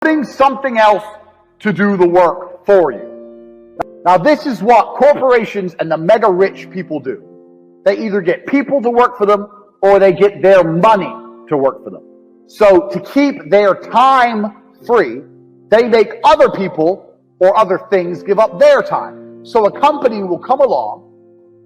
putting something else to do the work for you. Now, this is what corporations and the mega rich people do. They either get people to work for them or they get their money to work for them. So to keep their time free, they make other people or other things give up their time. So a company will come along.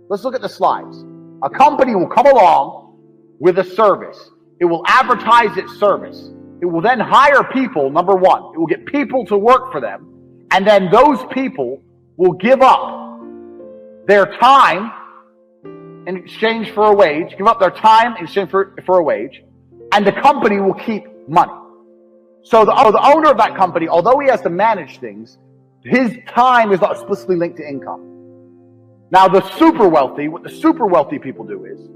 Let's look at the slides. A company will come along with a service. It will advertise its service. It will then hire people, number one. It will get people to work for them. And then those people will give up their time in exchange for a wage, give up their time in exchange for a wage, and the company will keep money. So the owner of that company, although he has to manage things, his time is not explicitly linked to income. Now the super wealthy, what the super wealthy people do is,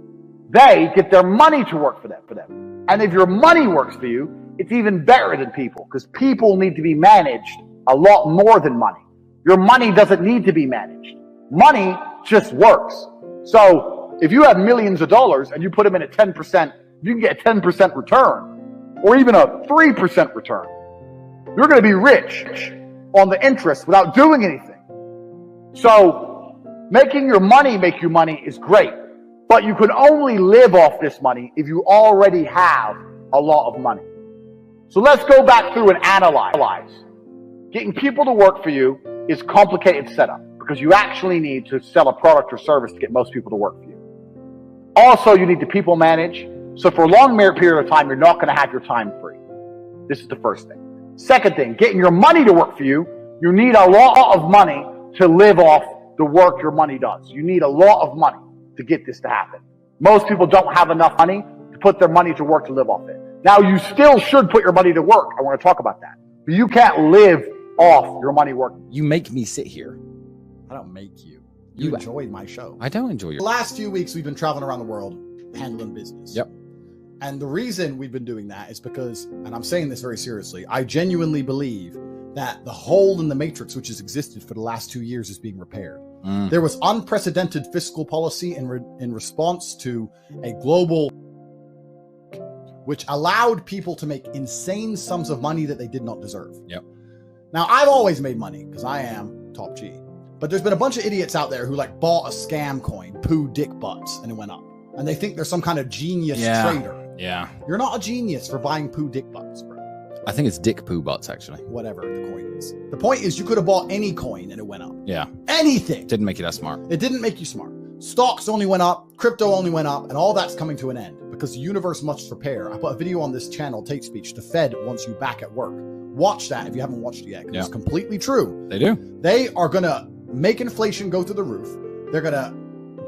they get their money to work for them. And if your money works for you, it's even better than people, because people need to be managed a lot more than money. Your money doesn't need to be managed. Money just works. So if you have millions of dollars and you put them in at 10%, you can get a 10% return or even a 3% return. You're going to be rich on the interest without doing anything. So making your money make you money is great, but you can only live off this money if you already have a lot of money. So let's go back through and analyze. Getting people to work for you is complicated setup because you actually need to sell a product or service to get most people to work for you. Also, you need to people manage. So for a long period of time, you're not going to have your time free. This is the first thing. Second thing, getting your money to work for you, you need a lot of money to live off the work your money does. You need a lot of money to get this to happen. Most people don't have enough money to put their money to work to live off it. Now, you still should put your money to work. I want to talk about that. But you can't live off your money working. You make me sit here. I don't make you. You enjoy my show. I don't enjoy your. The last few weeks, we've been traveling around the world handling business. Yep. And the reason we've been doing that is because, and I'm saying this very seriously, I genuinely believe that the hole in the matrix, which has existed for the last 2 years, is being repaired. There was unprecedented fiscal policy in response to a global, which allowed people to make insane sums of money that they did not deserve. Yep. Now, I've always made money because I am top G. But there's been a bunch of idiots out there who like bought a scam coin, poo dick butts, and it went up. And they think they're some kind of genius trader. Yeah. You're not a genius for buying poo dick butts, bro. I think it's dick poo butts, actually. Whatever the coin is. The point is you could have bought any coin and it went up. Yeah. Anything. Didn't make you that smart. It didn't make you smart. Stocks only went up, crypto only went up, and all that's coming to an end because the universe must repair. I put a video on this channel, Tate Speech. The Fed wants you back at work. Watch that if you haven't watched it yet, because it's completely true. They do. They are going to make inflation go through the roof. They're going to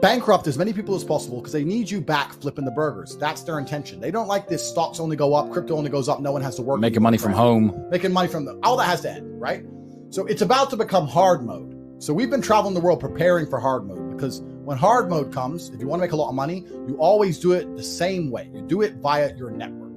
bankrupt as many people as possible because they need you back flipping the burgers. That's their intention. They don't like this stocks only go up, crypto only goes up, no one has to work. Making money from home. Making money from all that has to end, right? So it's about to become hard mode. So we've been traveling the world preparing for hard mode because when hard mode comes, if you want to make a lot of money, you always do it the same way. You do it via your network.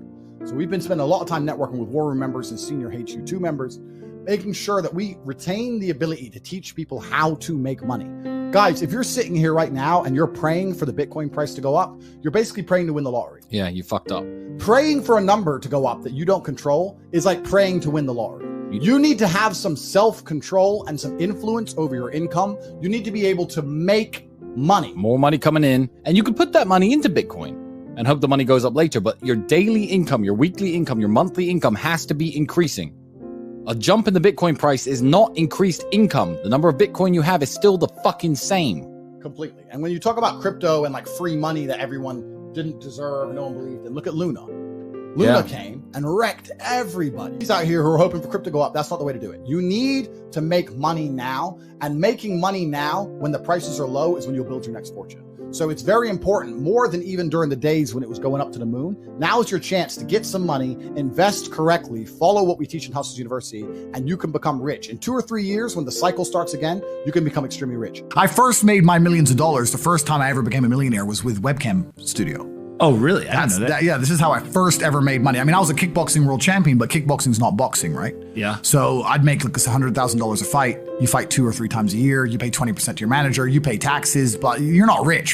So we've been spending a lot of time networking with War Room members and senior HU2 members, making sure that we retain the ability to teach people how to make money. Guys, if you're sitting here right now and you're praying for the Bitcoin price to go up, you're basically praying to win the lottery. Yeah, you fucked up. Praying for a number to go up that you don't control is like praying to win the lottery. You need to have some self-control and some influence over your income. You need to be able to make money. More money coming in, and you could put that money into Bitcoin and hope the money goes up later, but your daily income, your weekly income, your monthly income has to be increasing. A jump in the Bitcoin price is not increased income. The number of Bitcoin you have is still the fucking same. Completely. And when you talk about crypto and like free money that everyone didn't deserve, no one believed in, look at Luna. Luna came and wrecked everybody. He's out here who are hoping for crypto to go up. That's not the way to do it. You need to make money now, and making money now when the prices are low is when you'll build your next fortune. So it's very important, more than even during the days when it was going up to the moon. Now is your chance to get some money, invest correctly, follow what we teach in Hustles University, and you can become rich. In 2 or 3 years, when the cycle starts again, you can become extremely rich. I first made my millions of dollars. The first time I ever became a millionaire was with Webcam Studio. Oh, really? I didn't know that. Yeah, this is how I first ever made money. I mean, I was a kickboxing world champion, but kickboxing's not boxing, right? Yeah. So I'd make like $100,000 a fight. You fight 2 or 3 times a year. You pay 20% to your manager. You pay taxes, but you're not rich.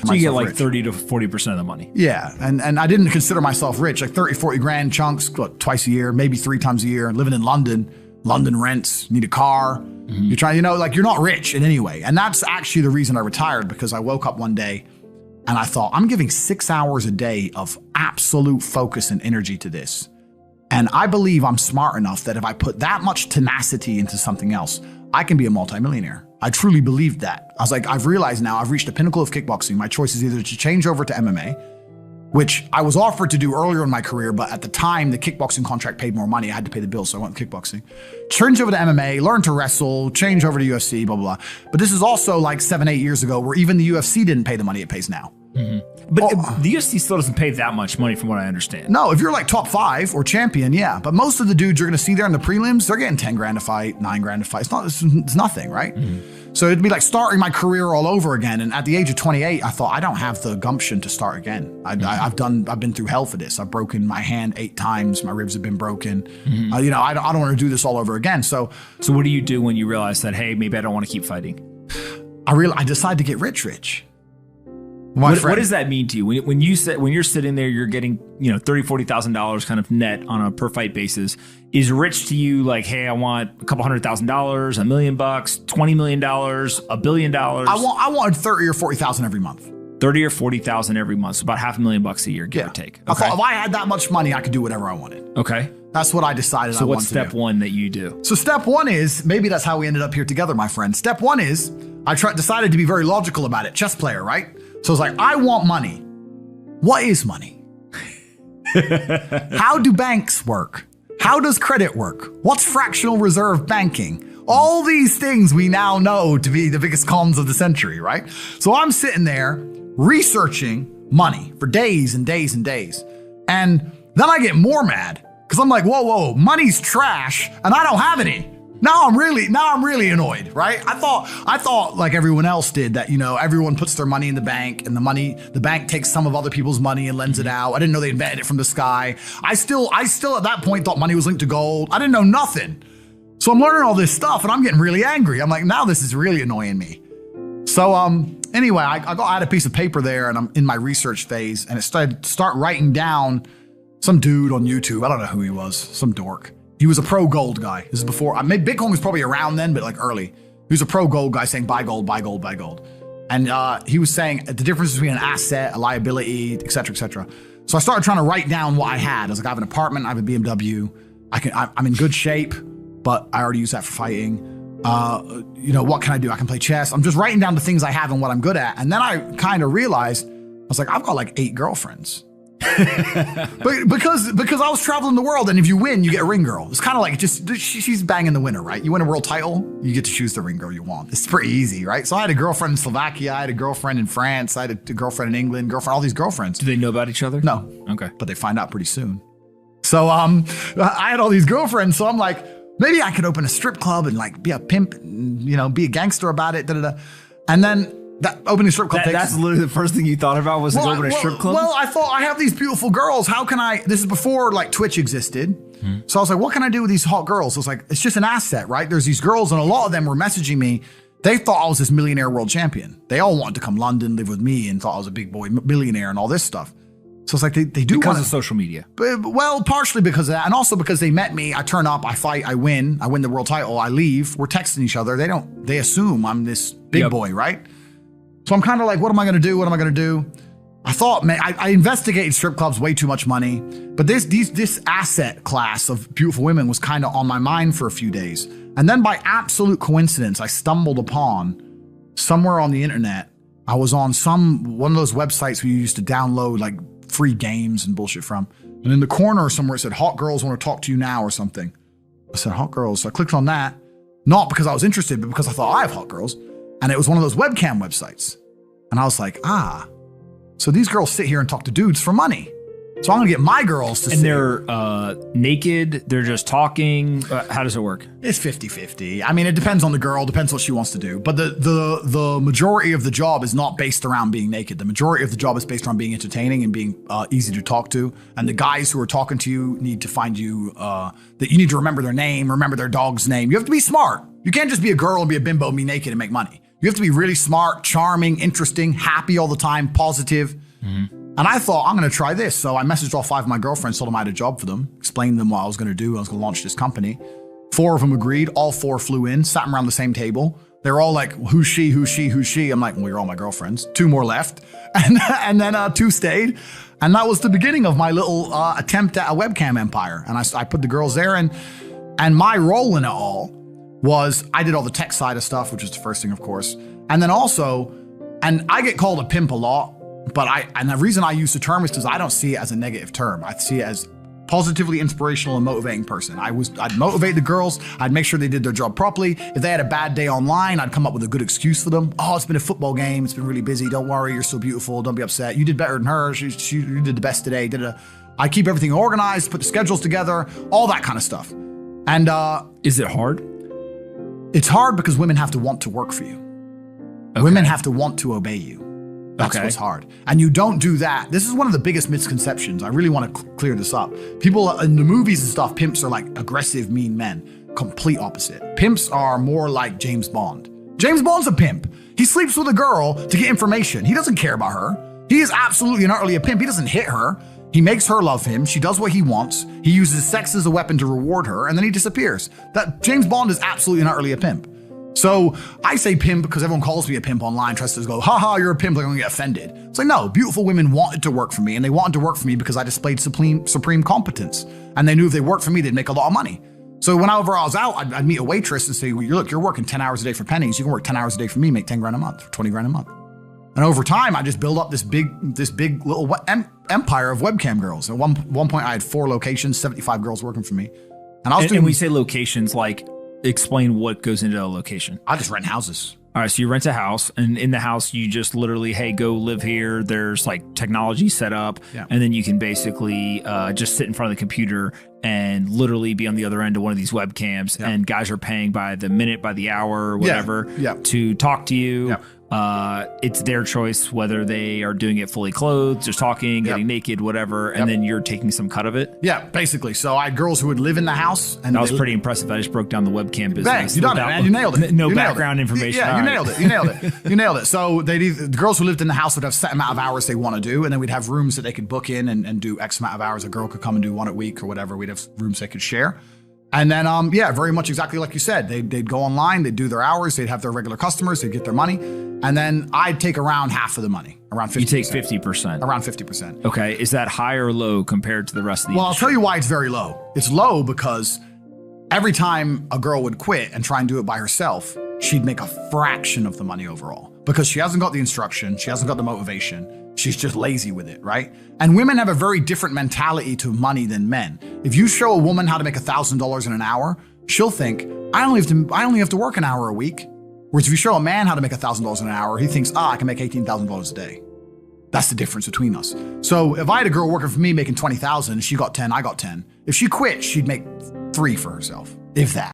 So you get like 30 to 40% of the money. Yeah, and I didn't consider myself rich. Like 30, 40 grand chunks, twice a year, maybe 3 times a year. Living in London rents, need a car. You're trying, like you're not rich in any way. And that's actually the reason I retired, because I woke up one day and I thought, I'm giving 6 hours a day of absolute focus and energy to this. And I believe I'm smart enough that if I put that much tenacity into something else, I can be a multimillionaire. I truly believed that. I was like, I've realized now I've reached the pinnacle of kickboxing. My choice is either to change over to MMA, which I was offered to do earlier in my career, but at the time, the kickboxing contract paid more money. I had to pay the bills, so I went kickboxing. Change over to MMA, learn to wrestle, change over to UFC, blah, blah, blah. But this is also like 7, 8 years ago, where even the UFC didn't pay the money it pays now. But the UFC still doesn't pay that much money from what I understand. No, if you're like top 5 or champion, yeah. But most of the dudes you're going to see there in the prelims, they're getting 10 grand a fight, 9 grand a fight. It's nothing, right? So it'd be like starting my career all over again. And at the age of 28, I thought, I don't have the gumption to start again. I've been through hell for this. I've broken my hand 8 times. My ribs have been broken. I don't want to do this all over again. So what do you do when you realize that, hey, maybe I don't want to keep fighting? I decided to get rich. What does that mean to you? When you're sitting there, you're getting, $30,000, $40,000 kind of net on a per fight basis. Is rich to you like, hey, I want a couple $100,000, $1 million, $20 million, $1 billion? I wanted 30 or 40,000 every month. 30 or 40,000 every month, so about $500,000 a year, give or take. Okay. I thought if I had that much money, I could do whatever I wanted. Okay. That's what I decided. So what's step 1 that you do? So step 1 is, maybe that's how we ended up here together, my friend. Step 1 is, decided to be very logical about it. Chess player, right? So it's like, I want money. What is money? How do banks work? How does credit work? What's fractional reserve banking? All these things we now know to be the biggest cons of the century, right? So I'm sitting there researching money for days and days and days. And then I get more mad because I'm like, whoa, money's trash and I don't have any. Now I'm really annoyed, right? I thought like everyone else did that, everyone puts their money in the bank and the bank takes some of other people's money and lends it out. I didn't know they invented it from the sky. I still at that point thought money was linked to gold. I didn't know nothing. So I'm learning all this stuff and I'm getting really angry. I'm like, now this is really annoying me. So anyway, I had a piece of paper there and I'm in my research phase and it start writing down some dude on YouTube. I don't know who he was, some dork. He was a pro gold guy. This is before, Bitcoin was probably around then, but like early. He was a pro gold guy saying buy gold, buy gold, buy gold. And he was saying the difference between an asset, a liability, et cetera, et cetera. So I started trying to write down what I had. I was like, I have an apartment, I have a BMW. I'm in good shape, but I already use that for fighting. What can I do? I can play chess. I'm just writing down the things I have and what I'm good at. And then I kind of realized, I was like, I've got like 8 girlfriends. But because I was traveling the world, and if you win, you get a ring girl. It's kind of like she's banging the winner, right? You win a world title, you get to choose the ring girl you want. It's pretty easy, right? So I had a girlfriend in Slovakia, I had a girlfriend in France, I had a girlfriend in England, all these girlfriends. Do they know about each other? No. Okay. But they find out pretty soon. So I had all these girlfriends, so I'm like, maybe I could open a strip club and like be a pimp, and, be a gangster about it, And then that opening strip club that's literally the first thing you thought about was to open a strip club? Well, I thought I have these beautiful girls. How can this is before like Twitch existed. So I was like, what can I do with these hot girls? I was like, it's just an asset, right? There's these girls and a lot of them were messaging me. They thought I was this millionaire world champion. They all wanted to come London, live with me and thought I was a big boy millionaire and all this stuff. So it's like they do because of social media. Well, partially because of that, and also because they met me. I turn up, I fight, I win the world title, I leave. We're texting each other. They assume I'm this big boy, right? So I'm kind of like, what am I going to do? What am I going to do? I thought, man, I investigated strip clubs, way too much money. But this asset class of beautiful women was kind of on my mind for a few days. And then by absolute coincidence, I stumbled upon somewhere on the internet. I was on one of those websites where you used to download like free games and bullshit from. And in the corner somewhere it said, hot girls want to talk to you now or something. I said, hot girls. So I clicked on that, not because I was interested, but because I thought I have hot girls. And it was one of those webcam websites. And I was like, so these girls sit here and talk to dudes for money. So I'm going to get my girls to and they're naked. They're just talking. How does it work? It's 50-50. I mean, it depends on the girl, depends what she wants to do. But the majority of the job is not based around being naked. The majority of the job is based around being entertaining and being easy to talk to. And the guys who are talking to you need to find you, that you need to remember their name, remember their dog's name. You have to be smart. You can't just be a girl and be a bimbo and be naked and make money. You have to be really smart, charming, interesting, happy all the time, positive. Mm-hmm. And I thought, I'm going to try this. So I messaged all 5 of my girlfriends, told them I had a job for them, explained to them what I was going to do. I was going to launch this company. 4 of them agreed. All 4 flew in, sat them around the same table. They were all like, who's she, who's she, who's she? I'm like, well, you're all my girlfriends. 2 more left. And then 2 stayed. And that was the beginning of my little attempt at a webcam empire. And I put the girls there. And my role in it all was I did all the tech side of stuff, which is the first thing, of course. And then also, and I get called a pimp a lot. But and the reason I use the term is because I don't see it as a negative term. I see it as positively inspirational and motivating person. I'd motivate the girls. I'd make sure they did their job properly. If they had a bad day online, I'd come up with a good excuse for them. Oh, it's been a football game. It's been really busy. Don't worry. You're so beautiful. Don't be upset. You did better than her. You did the best today. I keep everything organized, put the schedules together, all that kind of stuff. And is it hard? It's hard because women have to want to work for you. Okay. Women have to want to obey you. That's what's hard. And you don't do that. This is one of the biggest misconceptions. I really want to clear this up. People in the movies and stuff, pimps are like aggressive, mean men. Complete opposite. Pimps are more like James Bond. James Bond's a pimp. He sleeps with a girl to get information. He doesn't care about her. He is absolutely and utterly a pimp. He doesn't hit her. He makes her love him. She does what he wants. He uses sex as a weapon to reward her, and then he disappears. That James Bond is absolutely and utterly a pimp. So I say pimp because everyone calls me a pimp online, tries to go, haha, you're a pimp, like I'm gonna get offended. It's like, no, beautiful women wanted to work for me, and they wanted to work for me because I displayed supreme competence. And they knew if they worked for me, they'd make a lot of money. So whenever I was out, I'd meet a waitress and say, well, you're working 10 hours a day for pennies. You can work 10 hours a day for me, make 10 grand a month, 20 grand a month. And over time, I just built up this big little empire of webcam girls. At one point, I had 4 locations, 75 girls working for me. And I was doing. And we say locations, like, explain what goes into a location. I just rent houses. All right, so you rent a house, and in the house, you just literally, hey, go live here. There's like technology set up, and then you can basically just sit in front of the computer and literally be on the other end of one of these webcams, and guys are paying by the minute, by the hour, whatever, to talk to you. It's their choice whether they are doing it fully clothed, just talking, getting naked, whatever, and then you're taking some cut of it. Yeah, basically. So I had girls who would live in the house. And that was pretty impressive. I just broke down the webcam business. Bang, you done it, man. You nailed it. No background information. Yeah, you nailed it. You nailed it. You nailed it. So the girls who lived in the house would have set amount of hours they want to do, and then we'd have rooms that they could book in and do X amount of hours. A girl could come and do 1 a week or whatever. We'd have rooms they could share. And then, very much exactly like you said, they'd go online, they'd do their hours, they'd have their regular customers, they'd get their money. And then I'd take around half of the money, around 50%. You take 50%. Around 50%. Okay. Is that high or low compared to the rest of the industry? I'll tell you why it's very low. It's low because every time a girl would quit and try and do it by herself, she'd make a fraction of the money overall because she hasn't got the instruction, she hasn't got the motivation. She's just lazy with it, right? And women have a very different mentality to money than men. If you show a woman how to make $1,000 in an hour, she'll think, I only have to work an hour a week. Whereas if you show a man how to make $1,000 in an hour, he thinks, I can make $18,000 a day. That's the difference between us. So if I had a girl working for me making $20,000, she got 10, I got 10. If she quit, she'd make 3 for herself, if that.